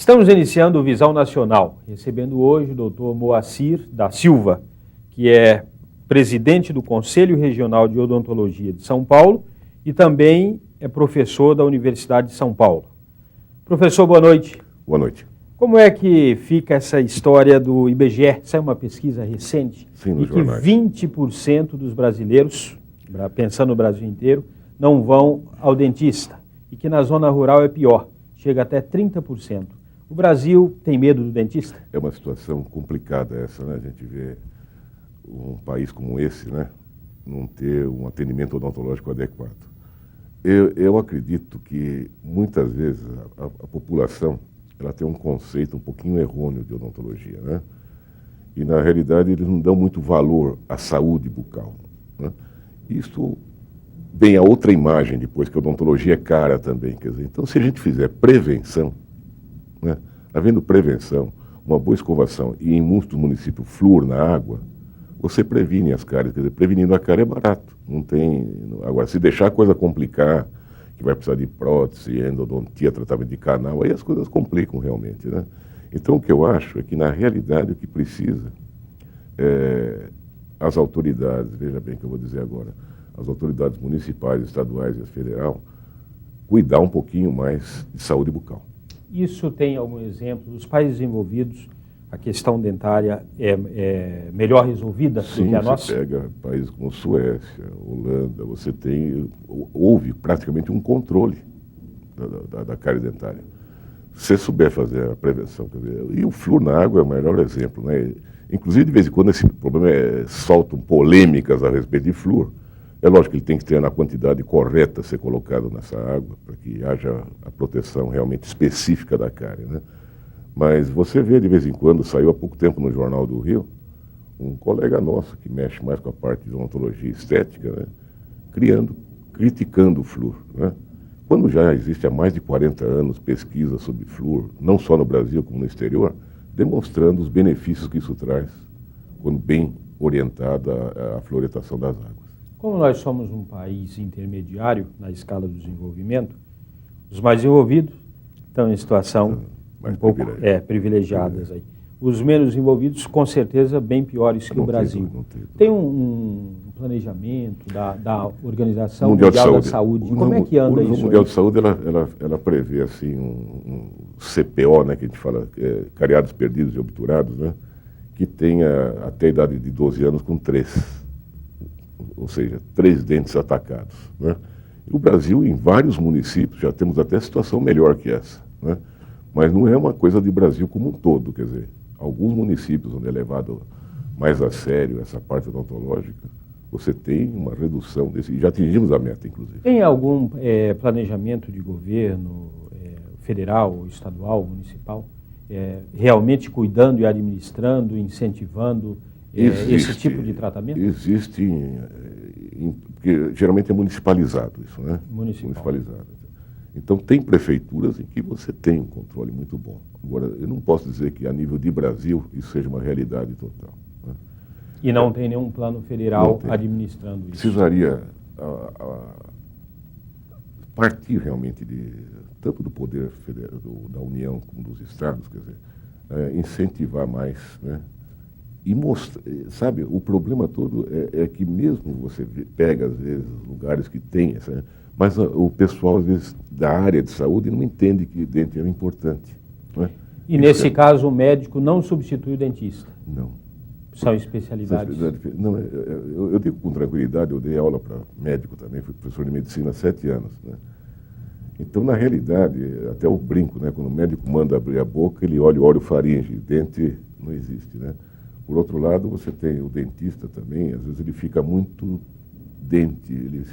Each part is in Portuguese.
Estamos iniciando o Visão Nacional, recebendo hoje o Dr. Moacir da Silva, que é presidente do Conselho Regional de Odontologia de São Paulo e também é professor da Universidade de São Paulo. Professor, boa noite. Boa noite. Como é que fica essa história do IBGE? Saiu uma pesquisa recente Sim, e que jornais. 20% dos brasileiros, pensando no Brasil inteiro, não vão ao dentista e que na zona rural é pior, chega até 30%. O Brasil tem medo do dentista? É uma situação complicada essa, né? A gente vê um país como esse, né, não ter um atendimento odontológico adequado. Eu acredito que muitas vezes a população ela tem um conceito um pouquinho errôneo de odontologia, né? E na realidade eles não dão muito valor à saúde bucal, né? Isso vem a outra imagem depois, que a odontologia é cara também, quer dizer, então se a gente fizer prevenção, né? Havendo prevenção, uma boa escovação e em muitos municípios flúor na água, você previne as cáries. Quer dizer, prevenindo a cárie é barato. Não tem. Agora, se deixar a coisa complicar, que vai precisar de prótese, endodontia, tratamento de canal, aí as coisas complicam realmente, né? Então o que eu acho é que na realidade o que precisa é as autoridades, veja bem o que eu vou dizer agora, as autoridades municipais, estaduais e a federal, cuidar um pouquinho mais de saúde bucal. Isso tem algum exemplo? Nos países desenvolvidos, a questão dentária é melhor resolvida do que a nossa? Sim, você pega países como Suécia, Holanda, houve praticamente um controle da cárie dentária. Se você souber fazer a prevenção, quer dizer, e o flúor na água é o melhor exemplo, né? Inclusive, de vez em quando, esse problema soltam polêmicas a respeito de flúor. É lógico que ele tem que ter na quantidade correta a ser colocado nessa água, para que haja a proteção realmente específica da cárie, né? Mas você vê de vez em quando, saiu há pouco tempo no Jornal do Rio, um colega nosso que mexe mais com a parte de odontologia estética, né? Criticando o flúor, né? Quando já existe há mais de 40 anos pesquisa sobre flúor, não só no Brasil como no exterior, demonstrando os benefícios que isso traz, quando bem orientada a fluoretação das águas. Como nós somos um país intermediário na escala do desenvolvimento, os mais desenvolvidos estão em situação um pouco privilegiadas aí. Os menos desenvolvidos, com certeza, bem piores que o Brasil. Tem um planejamento da Organização Mundial da Saúde. Como é que anda isso? O Mundial de Saúde, ela prevê assim, um CPO, né, que a gente fala, cariados perdidos e obturados, né, que tenha até a idade de 12 anos com 3. Ou seja, 3 dentes atacados, né? E o Brasil, em vários municípios, já temos até situação melhor que essa, né? Mas não é uma coisa de Brasil como um todo, quer dizer, alguns municípios onde é levado mais a sério essa parte odontológica, você tem uma redução desse, e já atingimos a meta, inclusive. Tem algum planejamento de governo federal, estadual, municipal, realmente cuidando e administrando, incentivando esse tipo de tratamento? Existe, porque geralmente é municipalizado isso, né? Municipalizado. Então tem prefeituras em que você tem um controle muito bom. Agora, eu não posso dizer que a nível de Brasil isso seja uma realidade total, né? E não tem nenhum plano federal administrando isso? Precisaria partir realmente tanto do poder federal, da União como dos estados, quer dizer, incentivar mais, né? E mostra, sabe, o problema todo é que mesmo você pega, às vezes, lugares que tem essa, mas o pessoal, às vezes, da área de saúde não entende que dente é importante, né? E nesse caso, o médico não substitui o dentista? Não. São especialidades? Não, eu digo com tranquilidade, eu dei aula para médico também, fui professor de medicina há 7 anos, né? Então, na realidade, até eu brinco, né? Quando o médico manda abrir a boca, ele olha o orofaringe, dente não existe, né? Por outro lado, você tem o dentista também, às vezes ele fica muito dente, ele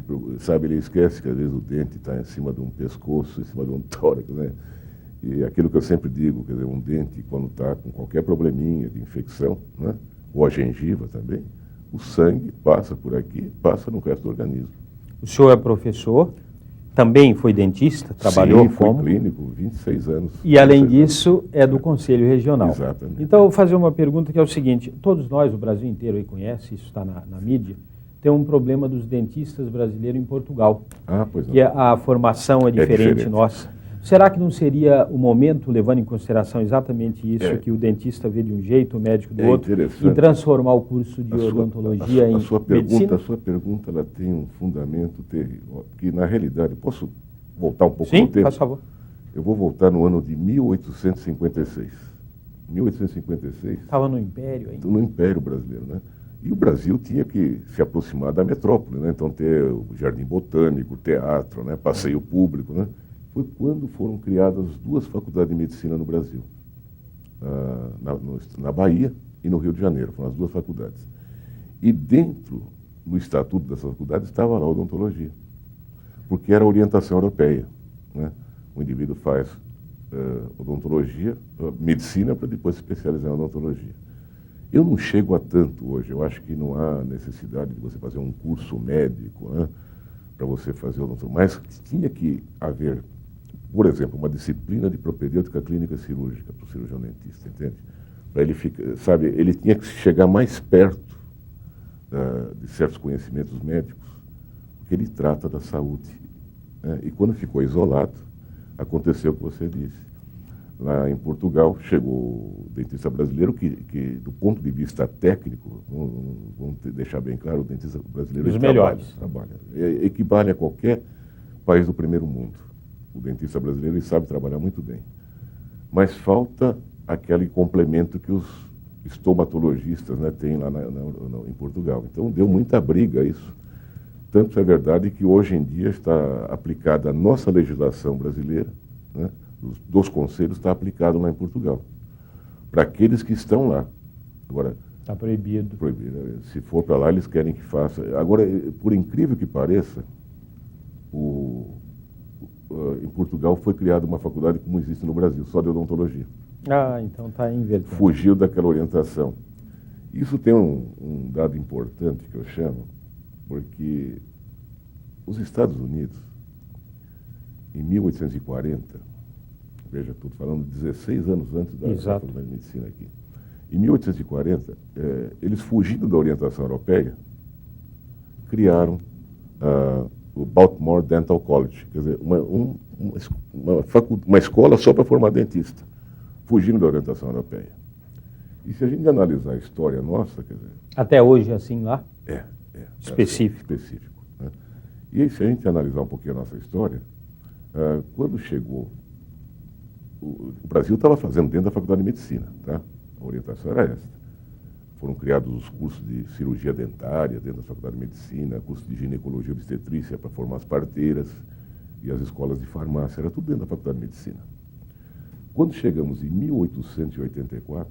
esquece que às vezes o dente está em cima de um pescoço, em cima de um tórax, né? E aquilo que eu sempre digo, quer dizer, um dente, quando está com qualquer probleminha de infecção, né? Ou a gengiva também, o sangue passa por aqui, passa no resto do organismo. O senhor é professor? Também foi dentista? Trabalhou como? Sim, fui clínico, 26 anos. E além disso, é do Conselho Regional. Exatamente. Então, eu vou fazer uma pergunta que é o seguinte, todos nós, o Brasil inteiro aí conhece, isso está na mídia, tem um problema dos dentistas brasileiros em Portugal. Ah, pois não. Que a formação é diferente nossa. Será que não seria o momento, levando em consideração exatamente isso, que o dentista vê de um jeito, o médico do outro, e transformar o curso de odontologia em medicina? A sua pergunta ela tem um fundamento terrível, que na realidade, posso voltar um pouco no tempo? Sim, por favor. Eu vou voltar no ano de 1856. 1856. Estava no Império ainda. No Império Brasileiro, né? E o Brasil tinha que se aproximar da metrópole, né? Então ter o Jardim Botânico, o teatro, né? Passeio público, né? Foi quando foram criadas 2 faculdades de medicina no Brasil. Na Bahia e no Rio de Janeiro, foram as 2 faculdades. E dentro do estatuto dessas faculdades estava lá a odontologia, porque era a orientação europeia, né? O indivíduo faz odontologia, medicina, para depois se especializar em odontologia. Eu não chego a tanto hoje, eu acho que não há necessidade de você fazer um curso médico, né, para você fazer odontologia, mas tinha que haver, por exemplo, uma disciplina de propedêutica clínica cirúrgica para o cirurgião dentista, entende? Para ele ficar, sabe, ele tinha que chegar mais perto de certos conhecimentos médicos, porque ele trata da saúde, né? E quando ficou isolado, aconteceu o que você disse. Lá em Portugal, chegou o dentista brasileiro que do ponto de vista técnico, vamos deixar bem claro, o dentista brasileiro os melhores. Trabalha. Equivale a qualquer país do primeiro mundo. O dentista brasileiro ele sabe trabalhar muito bem. Mas falta aquele complemento que os estomatologistas, né, têm lá em Portugal. Então deu muita briga isso. Tanto é verdade que hoje em dia está aplicada a nossa legislação brasileira, né, dos conselhos, está aplicado lá em Portugal, para aqueles que estão lá. Agora, está proibido. Proibido. Se for para lá, eles querem que faça. Agora, por incrível que pareça, em Portugal foi criada uma faculdade como existe no Brasil, só de odontologia. Ah, então está invertido. Fugiu daquela orientação. Isso tem um dado importante que eu chamo, porque os Estados Unidos, em 1840, veja, estou falando 16 anos antes da Faculdade de Medicina aqui, em 1840, eles fugindo da orientação europeia, criaram o Baltimore Dental College, quer dizer, uma escola só para formar dentista, fugindo da orientação europeia. E se a gente analisar a história nossa, quer dizer... Até hoje é assim lá? Específico. Né? E aí, se a gente analisar um pouquinho a nossa história, quando chegou... O Brasil estava fazendo dentro da Faculdade de Medicina, tá? A orientação era essa. Foram criados os cursos de cirurgia dentária dentro da Faculdade de Medicina, curso de ginecologia e obstetrícia para formar as parteiras e as escolas de farmácia, era tudo dentro da Faculdade de Medicina. Quando chegamos em 1884,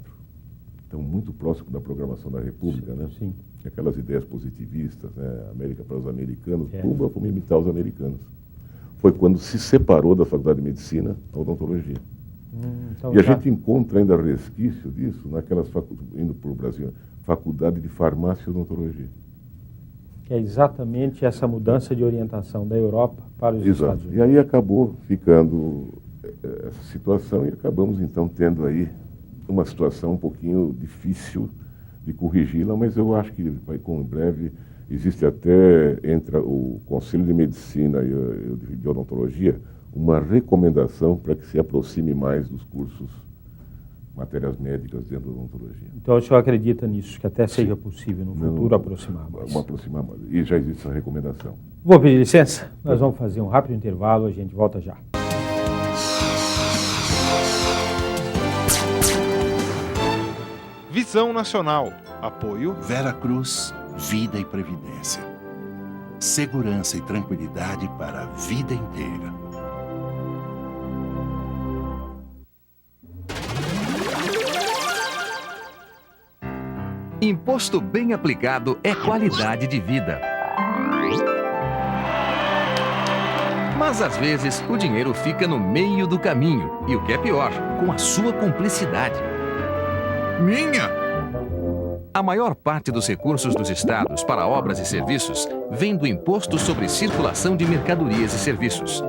então muito próximo da programação da República, né? Sim. Aquelas ideias positivistas, né? América para os americanos, vamos imitar os americanos. Foi quando se separou da Faculdade de Medicina a odontologia. Então, e a gente encontra ainda resquício disso naquelas indo para o Brasil, Faculdade de Farmácia e Odontologia. Que é exatamente essa mudança de orientação da Europa para os Estados Unidos. E aí acabou ficando essa situação e acabamos então tendo aí uma situação um pouquinho difícil de corrigi-la, mas eu acho que vai com breve. Existe até entre o Conselho de Medicina e de Odontologia uma recomendação para que se aproxime mais dos cursos matérias médicas dentro da odontologia. Então o senhor acredita nisso, que até seja possível no futuro aproximar mais? Aproximar mais. E já existe essa recomendação. Vou pedir licença, nós vamos fazer um rápido intervalo, a gente volta já. Visão Nacional. Apoio Vera Cruz, Vida e Previdência. Segurança e tranquilidade para a vida inteira. Imposto bem aplicado é qualidade de vida. Mas às vezes o dinheiro fica no meio do caminho e o que é pior, com a sua cumplicidade. Minha! A maior parte dos recursos dos estados para obras e serviços vem do Imposto sobre Circulação de Mercadorias e Serviços.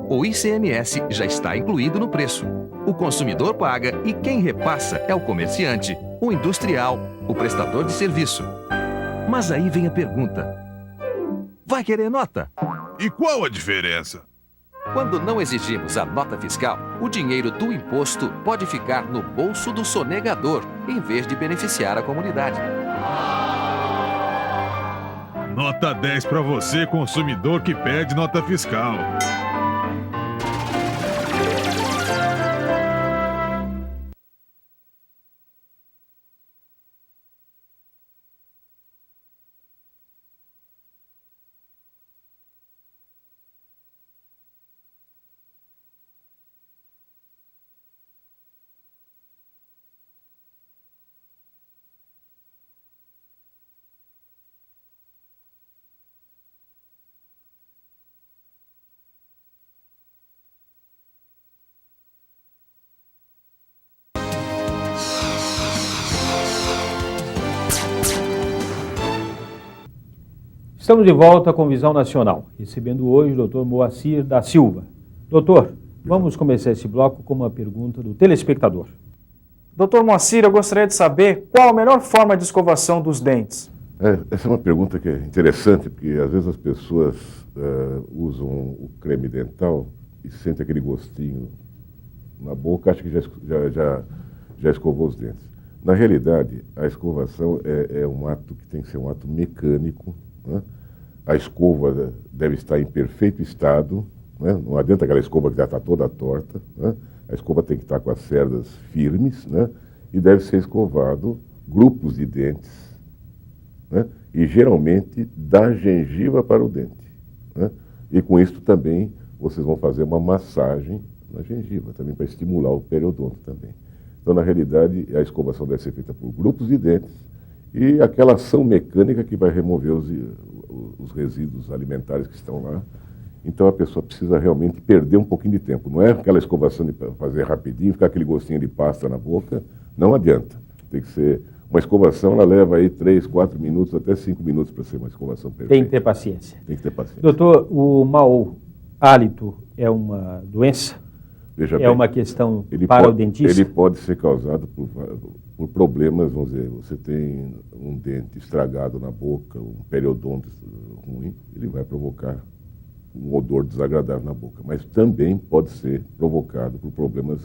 O ICMS já está incluído no preço. O consumidor paga e quem repassa é o comerciante, o industrial, o prestador de serviço. Mas aí vem a pergunta: vai querer nota? E qual a diferença? Quando não exigimos a nota fiscal, o dinheiro do imposto pode ficar no bolso do sonegador, em vez de beneficiar a comunidade. Nota 10 para você, consumidor que pede nota fiscal. Estamos de volta com Visão Nacional, recebendo hoje o Dr. Moacir da Silva. Doutor, vamos começar esse bloco com uma pergunta do telespectador. Doutor Moacir, eu gostaria de saber qual a melhor forma de escovação dos dentes. Essa é uma pergunta que é interessante, porque às vezes as pessoas usam o creme dental e sentem aquele gostinho na boca, acham que já escovou os dentes. Na realidade, a escovação é um ato que tem que ser um ato mecânico, né? A escova deve estar em perfeito estado, né? Não adianta aquela escova que já está toda torta, né? A escova tem que estar com as cerdas firmes, né? E deve ser escovado grupos de dentes, né? E geralmente da gengiva para o dente, né? E com isso também vocês vão fazer uma massagem na gengiva, também para estimular o periodonto também. Então, na realidade, a escovação deve ser feita por grupos de dentes e aquela ação mecânica que vai remover os resíduos alimentares que estão lá. Então, a pessoa precisa realmente perder um pouquinho de tempo. Não é aquela escovação de fazer rapidinho, ficar aquele gostinho de pasta na boca. Não adianta. Tem que ser... Uma escovação, ela leva aí 3, 4 minutos, até 5 minutos para ser uma escovação perfeita. Tem que ter paciência. Tem que ter paciência. Doutor, o mau hálito é uma doença? Veja É bem, uma questão para o dentista? Ele pode ser causado por problemas, vamos dizer, você tem um dente estragado na boca, um periodonto ruim, ele vai provocar um odor desagradável na boca. Mas também pode ser provocado por problemas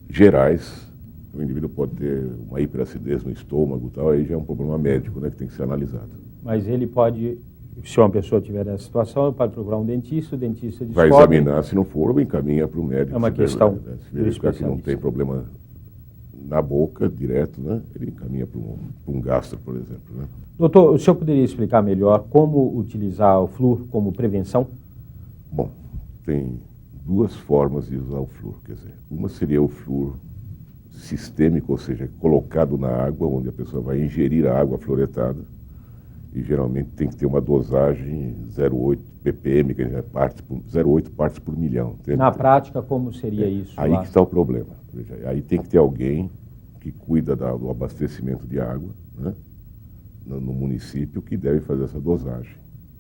gerais. O indivíduo pode ter uma hiperacidez no estômago e tal, aí já é um problema médico, né, que tem que ser analisado. Mas ele pode... Se uma pessoa tiver essa situação, ele pode procurar um dentista, o dentista descobre... Vai examinar, se não for, encaminha para o médico. É uma questão Se verificar que não tem problema na boca, direto, né? Ele encaminha para um gastro, por exemplo. Né? Doutor, o senhor poderia explicar melhor como utilizar o flúor como prevenção? Bom, tem duas formas de usar o flúor. Quer dizer, uma seria o flúor sistêmico, ou seja, colocado na água, onde a pessoa vai ingerir a água fluoretada. E geralmente tem que ter uma dosagem 0,8 ppm, que é 0,8 partes por milhão. Na prática, como seria isso? Aí que está o problema. Veja, aí tem que ter alguém que cuida do abastecimento de água, né, no município, que deve fazer essa dosagem.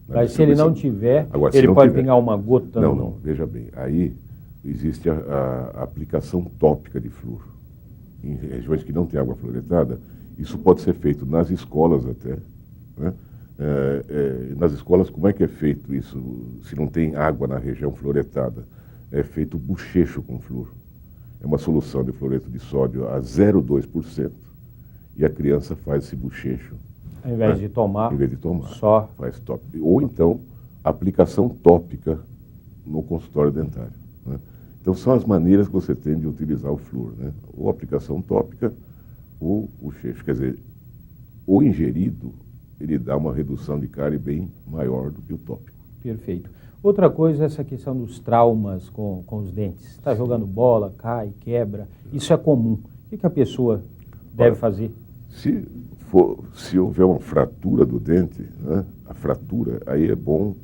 Mas se ele não tiver, agora, ele pode pingar uma gota? Não, veja bem. Aí existe a aplicação tópica de flúor. Em regiões que não tem água fluoretada, isso pode ser feito nas escolas até. Né? Nas escolas, como é que é feito isso? Se não tem água na região fluoretada, é feito bochecho com flúor. É uma solução de fluoreto de sódio a 0,2% e a criança faz esse bochecho. Ao invés de tomar, só faz tópico. Ou então, aplicação tópica no consultório dentário. Né? Então, são as maneiras que você tem de utilizar o flúor. Né? Ou aplicação tópica, ou bochecho. Quer dizer, o ingerido, ele dá uma redução de cárie bem maior do que o tópico. Perfeito. Outra coisa é essa questão dos traumas com os dentes. Está jogando bola, cai, quebra. Isso é comum. O que a pessoa deve fazer? Se houver uma fratura do dente, né, a fratura, aí é bom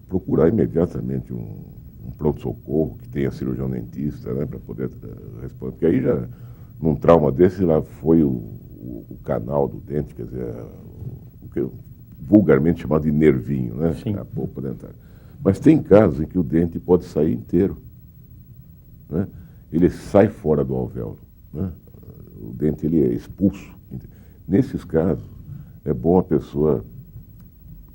procurar imediatamente um pronto-socorro que tenha cirurgião dentista, né, para poder responder. Porque aí já, num trauma desse, lá foi o canal do dente, quer dizer, o que vulgarmente chamado de nervinho, né? Sim. A polpa dentária. Mas tem casos em que o dente pode sair inteiro, né? Ele sai fora do alvéolo, né? O dente ele é expulso. Nesses casos, é bom a pessoa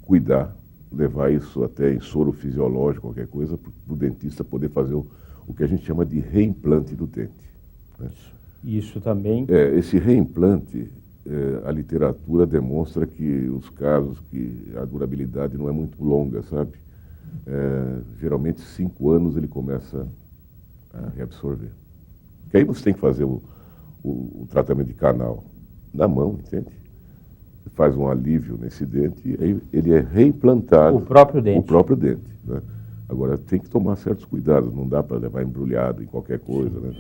cuidar, levar isso até em soro fisiológico, qualquer coisa, para o dentista poder fazer o que a gente chama de reimplante do dente. Né? Isso também. Esse reimplante, a literatura demonstra que os casos que a durabilidade não é muito longa, sabe? Geralmente 5 anos ele começa a reabsorver. Que aí você tem que fazer o tratamento de canal na mão, entende? Você faz um alívio nesse dente e aí ele é reimplantado. O próprio dente. O próprio dente, né? Agora tem que tomar certos cuidados, não dá para levar embrulhado em qualquer coisa, né?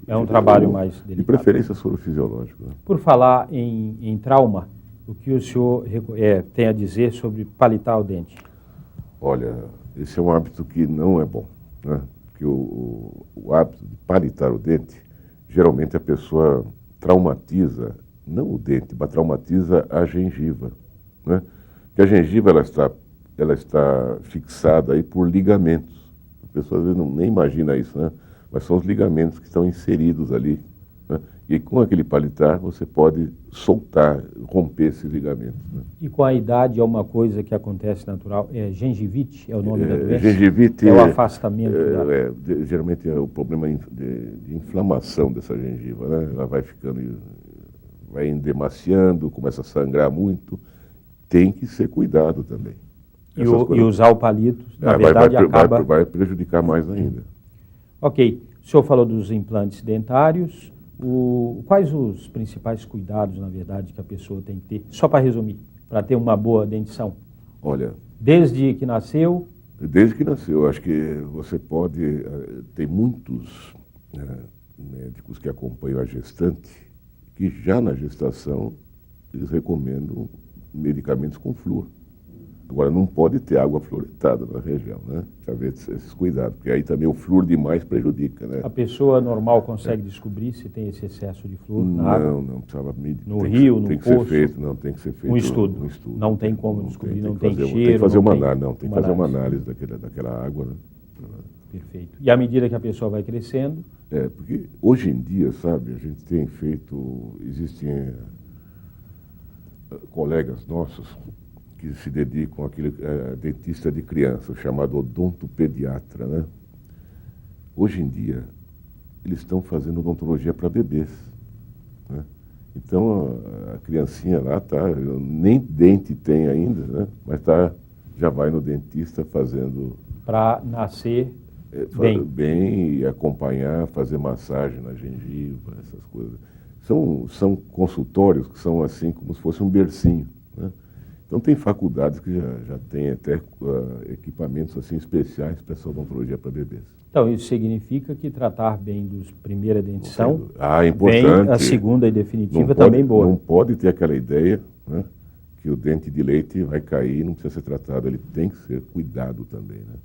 É um trabalho mais delicado. De preferência soro fisiológico. Né? Por falar em trauma, o que o senhor tem a dizer sobre palitar o dente? Olha, esse é um hábito que não é bom, né? Porque o hábito de palitar o dente, geralmente a pessoa traumatiza, não o dente, mas traumatiza a gengiva, né? Porque a gengiva ela está fixada aí por ligamentos. A pessoa às vezes nem imagina isso, né? Mas são os ligamentos que estão inseridos ali, né? E com aquele palitar você pode soltar, romper esses ligamentos. Né? E com a idade é uma coisa que acontece natural, gengivite é o nome da doença? Gengivite é o afastamento geralmente é o problema de inflamação dessa gengiva, né? Ela vai ficando, vai endemaciando, começa a sangrar muito, tem que ser cuidado também. E usar o palito, na verdade, acaba... Vai prejudicar mais ainda. Ok. O senhor falou dos implantes dentários. Quais os principais cuidados, na verdade, que a pessoa tem que ter? Só para resumir, para ter uma boa dentição. Olha... Desde que nasceu? Desde que nasceu. Acho que você pode... Tem muitos médicos que acompanham a gestante que já na gestação eles recomendam medicamentos com flúor. Agora, não pode ter água fluoretada na região, né? Precisa ver esses cuidados, porque aí também o flúor demais prejudica, né? A pessoa normal consegue descobrir se tem esse excesso de flúor na água? Não precisava medir. No rio, no poço? Tem que ser feito um estudo. Não tem como descobrir, não tem cheiro, tem que fazer uma análise, tem que fazer uma análise daquela água, né? Perfeito. E à medida que a pessoa vai crescendo? Porque hoje em dia, sabe, a gente tem feito, existem colegas nossos que se dedicam àquele dentista de criança, o chamado odontopediatra, né? Hoje em dia, eles estão fazendo odontologia para bebês, né? Então, a criancinha lá nem dente tem ainda, né? Mas já vai no dentista fazendo... Para nascer bem e acompanhar, fazer massagem na gengiva, essas coisas. São consultórios que são assim como se fosse um bercinho, né? Então tem faculdades que já têm até equipamentos assim especiais para essa odontologia para bebês. Então isso significa que tratar bem dos primeira dentição, é importante. Bem, a segunda e definitiva também boa. Não pode ter aquela ideia, né, que o dente de leite vai cair e não precisa ser tratado. Ele tem que ser cuidado também, né?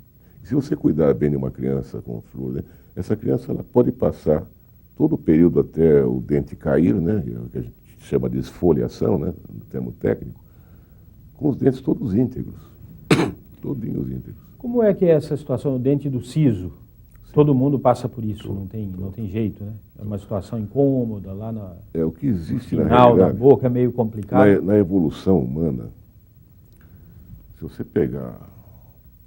Se você cuidar bem de uma criança com flúor, né, essa criança ela pode passar todo o período até o dente cair, né, que a gente chama de esfoliação, né, no termo técnico, com os dentes todos íntegros, todinhos íntegros. Como é que é essa situação do dente do siso? Sim. Todo mundo passa por isso, não tem jeito, né? É uma situação incômoda lá o que existe no na final realidade, da boca, é meio complicado. Na evolução humana, se você pegar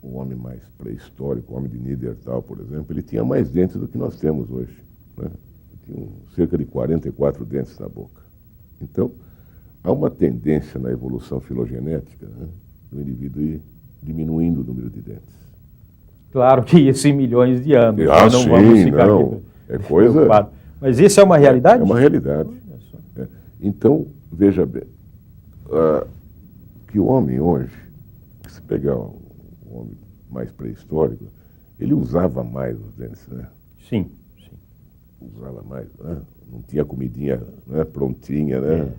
o homem mais pré-histórico, o homem de Neandertal, por exemplo, ele tinha mais dentes do que nós temos hoje, né? Ele tinha cerca de 44 dentes na boca. Então, há uma tendência na evolução filogenética, né, do indivíduo ir diminuindo o número de dentes. Claro que isso em milhões de anos. Não sim, vamos ficar não. É coisa... preocupado. Mas isso é uma realidade? É uma realidade. Então, veja bem, que o homem hoje, se pegar o homem mais pré-histórico, ele usava mais os dentes, né? Sim. Usava mais, né? Não tinha comidinha, né, prontinha, né?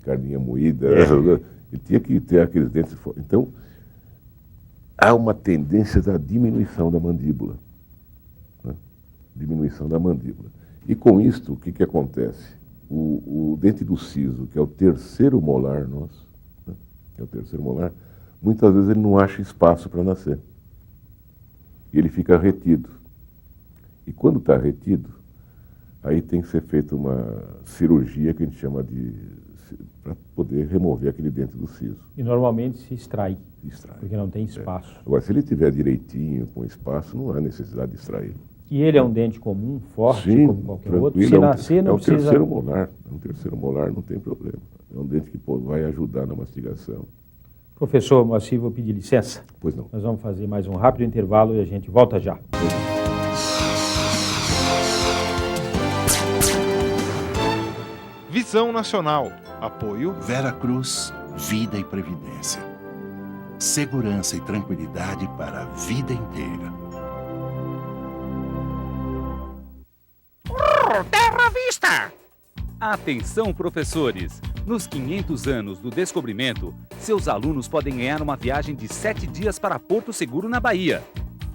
Carninha moída, ele tinha que ter aqueles dentes. Então, há uma tendência da diminuição da mandíbula, né? Diminuição da mandíbula. E com isto, o que acontece? O dente do siso, que é o terceiro molar nosso, né? Que é o terceiro molar, muitas vezes ele não acha espaço para nascer. E ele fica retido. E quando está retido, aí tem que ser feita uma cirurgia que a gente chama de para poder remover aquele dente do siso. E normalmente se extrai, Extrai. porque não tem espaço. Agora, se ele tiver direitinho, com espaço, não há necessidade de extraí-lo. E ele é um dente comum, forte, Sim, como qualquer tranquilo. outro. Se nascer, não é um precisa... terceiro molar. É um terceiro molar, não tem problema. É um dente que vai ajudar na mastigação. Professor Moacir, vou pedir licença. Pois não. Nós vamos fazer mais um rápido intervalo e a gente volta já. Visão Nacional. Apoio Vera Cruz, Vida e Previdência. Segurança e tranquilidade para a vida inteira. Terra Vista! Atenção, professores! Nos 500 anos do descobrimento, seus alunos podem ganhar uma viagem de 7 dias para Porto Seguro, na Bahia.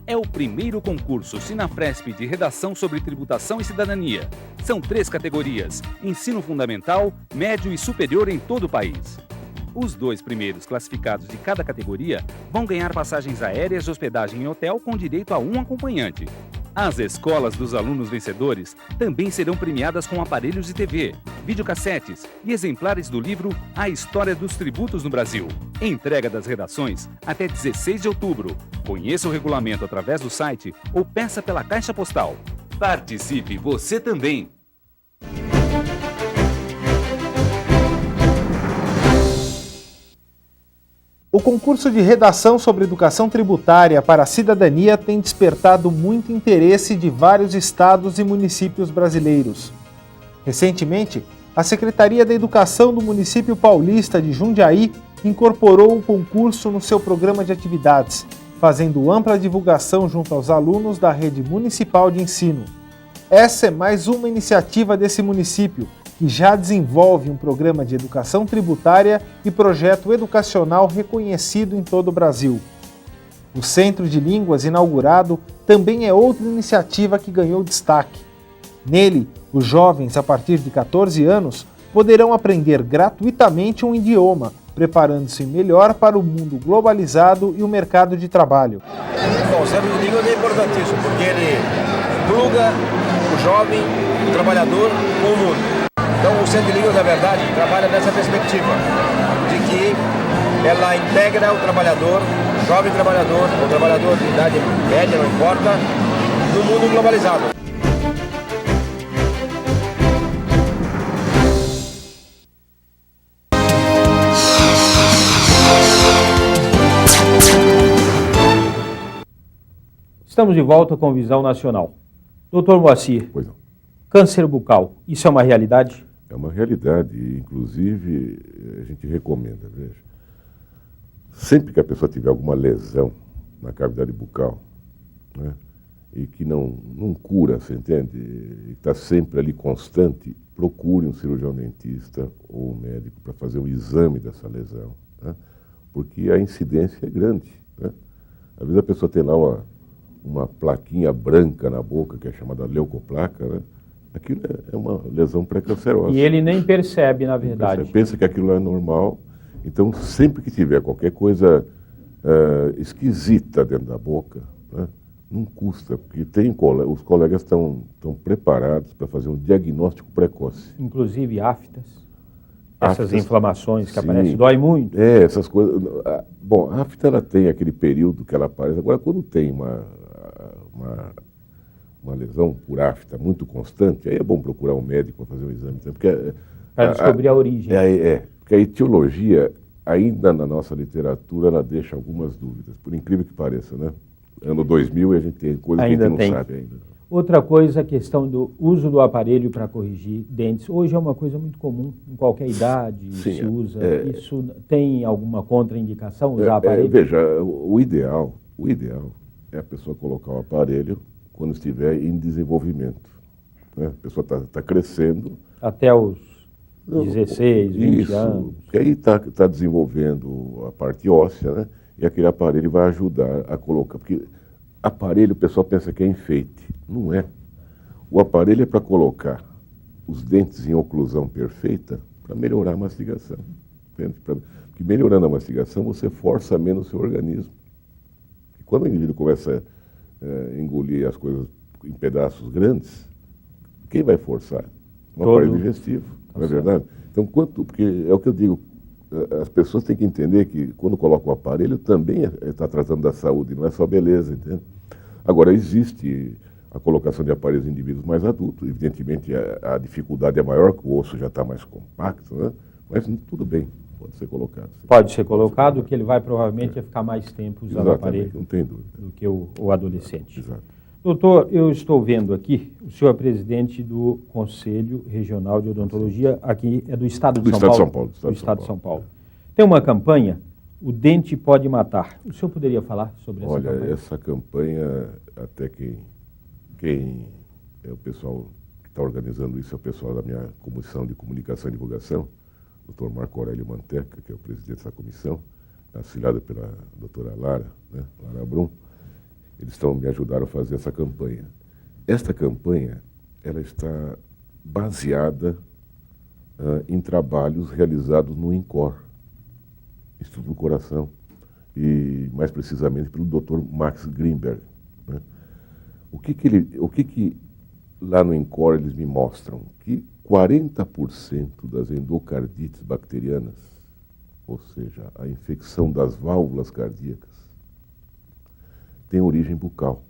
É o primeiro concurso Sinafresp de redação sobre tributação e cidadania. São 3 categorias: ensino fundamental, médio e superior em todo o país. Os 2 primeiros classificados de cada categoria vão ganhar passagens aéreas e hospedagem em hotel com direito a um acompanhante. As escolas dos alunos vencedores também serão premiadas com aparelhos de TV, videocassetes e exemplares do livro A História dos Tributos no Brasil. Entrega das redações até 16 de outubro. Conheça o regulamento através do site ou peça pela caixa postal. Participe você também! O concurso de redação sobre educação tributária para a cidadania tem despertado muito interesse de vários estados e municípios brasileiros. Recentemente, a Secretaria da Educação do município paulista de Jundiaí incorporou o concurso no seu programa de atividades, fazendo ampla divulgação junto aos alunos da rede municipal de ensino. Essa é mais uma iniciativa desse município, que já desenvolve um programa de educação tributária e projeto educacional reconhecido em todo o Brasil. O Centro de Línguas, inaugurado, também é outra iniciativa que ganhou destaque. Nele, os jovens a partir de 14 anos poderão aprender gratuitamente um idioma, preparando-se melhor para o mundo globalizado e o mercado de trabalho. Bom, o Centro de Línguas é importantíssimo, porque ele pluga o jovem, o trabalhador com o mundo. Então, o Centro de Línguas, na verdade, trabalha nessa perspectiva de que ela integra o trabalhador, o jovem trabalhador, ou trabalhador de idade média, não importa, no mundo globalizado. Estamos de volta com Visão Nacional. Doutor Moacir, Pois não. câncer bucal, isso é uma realidade? É uma realidade, inclusive a gente recomenda, veja. Sempre que a pessoa tiver alguma lesão na cavidade bucal, né, e que não cura, você entende? E está sempre ali constante, procure um cirurgião dentista ou um médico para fazer um exame dessa lesão, né, porque a incidência é grande, né? Às vezes a pessoa tem lá uma plaquinha branca na boca, que é chamada leucoplaca, né? Aquilo é uma lesão pré-cancerosa. E ele nem percebe, na verdade. Você pensa que aquilo é normal. Então, sempre que tiver qualquer coisa esquisita dentro da boca, né, não custa, porque os colegas estão preparados para fazer um diagnóstico precoce. Inclusive aftas, essas Aftas, inflamações que sim. aparecem, dói muito. Essas coisas. Bom, a afta ela tem aquele período que ela aparece. Agora, quando tem uma lesão por afta muito constante, aí é bom procurar um médico para fazer um exame. Porque Para descobrir a origem. Porque a etiologia, ainda na nossa literatura, ela deixa algumas dúvidas, por incrível que pareça, né? Ano 2000 a gente tem coisas que a gente não sabe ainda. Outra coisa, a questão do uso do aparelho para corrigir dentes. Hoje é uma coisa muito comum, em qualquer idade se usa. Isso tem alguma contraindicação, usar aparelho? Veja, o ideal é a pessoa colocar o aparelho quando estiver em desenvolvimento, né? A pessoa está crescendo. Até os 16, 20 anos. Porque aí está desenvolvendo a parte óssea, né? E aquele aparelho vai ajudar a colocar. Porque aparelho, o pessoal pensa que é enfeite. Não é. O aparelho é para colocar os dentes em oclusão perfeita para melhorar a mastigação. Entende? Porque melhorando a mastigação, você força menos o seu organismo. E quando o indivíduo começa a engolir as coisas em pedaços grandes, quem vai forçar? O aparelho digestivo, não é verdade? Então, porque é o que eu digo, as pessoas têm que entender que quando colocam o aparelho também está tratando da saúde, não é só beleza, entende? Agora, existe a colocação de aparelhos em indivíduos mais adultos, evidentemente a dificuldade é maior, que o osso já está mais compacto, né? Mas tudo bem, pode ser colocado. Pode ser colocado, que ele vai provavelmente ficar mais tempo usando o aparelho não tem dúvida. do que o adolescente. Exato. Doutor, eu estou vendo aqui, o senhor é presidente do Conselho Regional de Odontologia, aqui é do Estado de São Paulo. Do Estado de São Paulo. Tem uma campanha, O Dente Pode Matar. O senhor poderia falar sobre essa campanha? Olha, essa campanha, até quem é o pessoal que está organizando isso, é o pessoal da minha Comissão de Comunicação e Divulgação, o Dr. Marco Aurélio Manteca, que é o presidente dessa comissão, auxiliado pela doutora Lara, né, Lara Brum. Eles me ajudaram a fazer essa campanha. Esta campanha, ela está baseada em trabalhos realizados no INCOR, Instituto do Coração, e mais precisamente pelo Dr. Max Greenberg, né? O que lá no INCOR eles me mostram? Que 40% das endocardites bacterianas, ou seja, a infecção das válvulas cardíacas, tem origem bucal.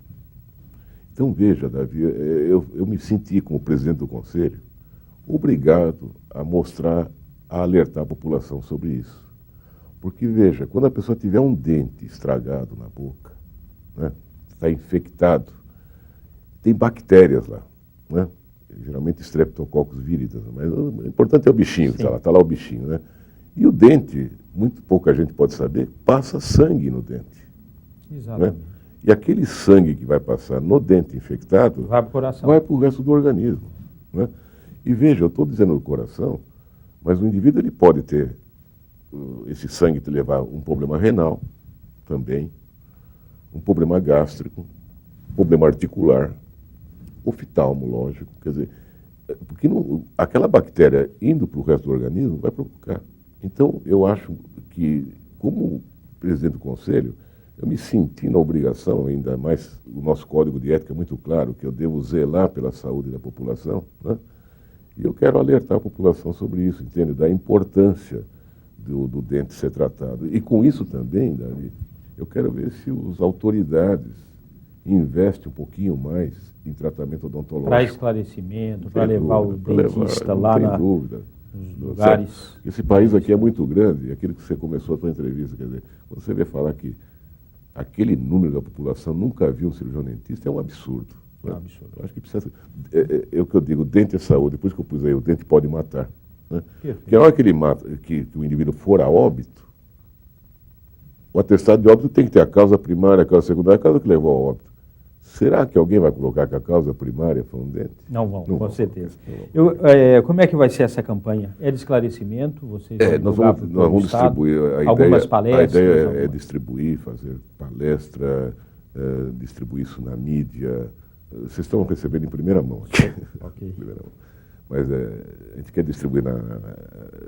Então, veja, Davi, eu me senti, como presidente do Conselho, obrigado a mostrar, a alertar a população sobre isso. Porque, veja, quando a pessoa tiver um dente estragado na boca, né, está infectado, tem bactérias lá, né? Geralmente Streptococcus viridis, mas o importante é o bichinho que está lá o bichinho, né? E o dente, muito pouca gente pode saber, passa sangue no dente. Exatamente. Né? E aquele sangue que vai passar no dente infectado vai para o coração, vai para o resto do organismo, né? E veja, eu estou dizendo do coração, mas o indivíduo ele pode ter esse sangue te levar um problema renal também, um problema gástrico, um problema articular, oftalmológico, quer dizer, porque aquela bactéria indo para o resto do organismo vai provocar. Então, eu acho que, como presidente do Conselho, eu me senti na obrigação, ainda mais o nosso código de ética é muito claro, que eu devo zelar pela saúde da população, né? E eu quero alertar a população sobre isso, entende? Da importância do dente ser tratado. E com isso também, Davi, eu quero ver se as autoridades investem um pouquinho mais em tratamento odontológico. Para esclarecimento, para levar o dentista lá nos lugares. Esse país aqui é muito grande, e aquilo que você começou a sua entrevista, quer dizer, quando você vê falar que aquele número da população nunca viu um cirurgião dentista, é um absurdo. Né? Absurdo. Eu acho que precisa. É o que eu digo, dente é saúde, depois que eu pus aí, o dente pode matar. Né? Porque na hora que ele mata, que o indivíduo for a óbito, o atestado de óbito tem que ter a causa primária, a causa secundária, a causa que levou ao óbito. Será que alguém vai colocar que a causa primária foi um dente? Não vão, com certeza. Como é que vai ser essa campanha? É de esclarecimento? Vocês nós vamos distribuir. Algumas palestras? A ideia é distribuir, fazer palestra, distribuir isso na mídia. Vocês estão recebendo em primeira mão aqui. Ok. Primeira mão. Mas a gente quer distribuir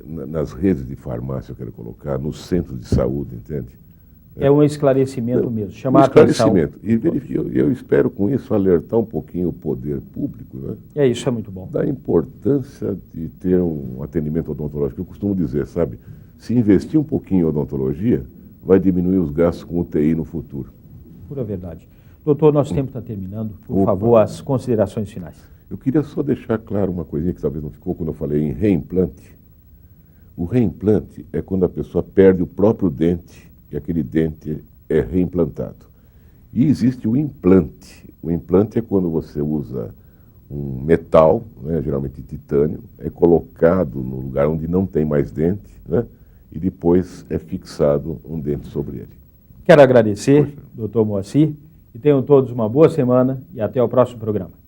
nas redes de farmácia, eu quero colocar, nos centros de saúde, entende? É um esclarecimento mesmo, chamar a atenção. E eu espero com isso alertar um pouquinho o poder público, né? Isso é muito bom. Da importância de ter um atendimento odontológico. Eu costumo dizer, sabe, se investir um pouquinho em odontologia, vai diminuir os gastos com UTI no futuro. Pura verdade. Doutor, nosso tempo está terminando. Por favor, as considerações finais. Eu queria só deixar claro uma coisinha que talvez não ficou quando eu falei em reimplante. O reimplante é quando a pessoa perde o próprio dente e aquele dente é reimplantado. E existe o implante. O implante é quando você usa um metal, né, geralmente titânio, é colocado no lugar onde não tem mais dente, né, e depois é fixado um dente sobre ele. Quero agradecer, doutor Moacir, e tenham todos uma boa semana e até o próximo programa.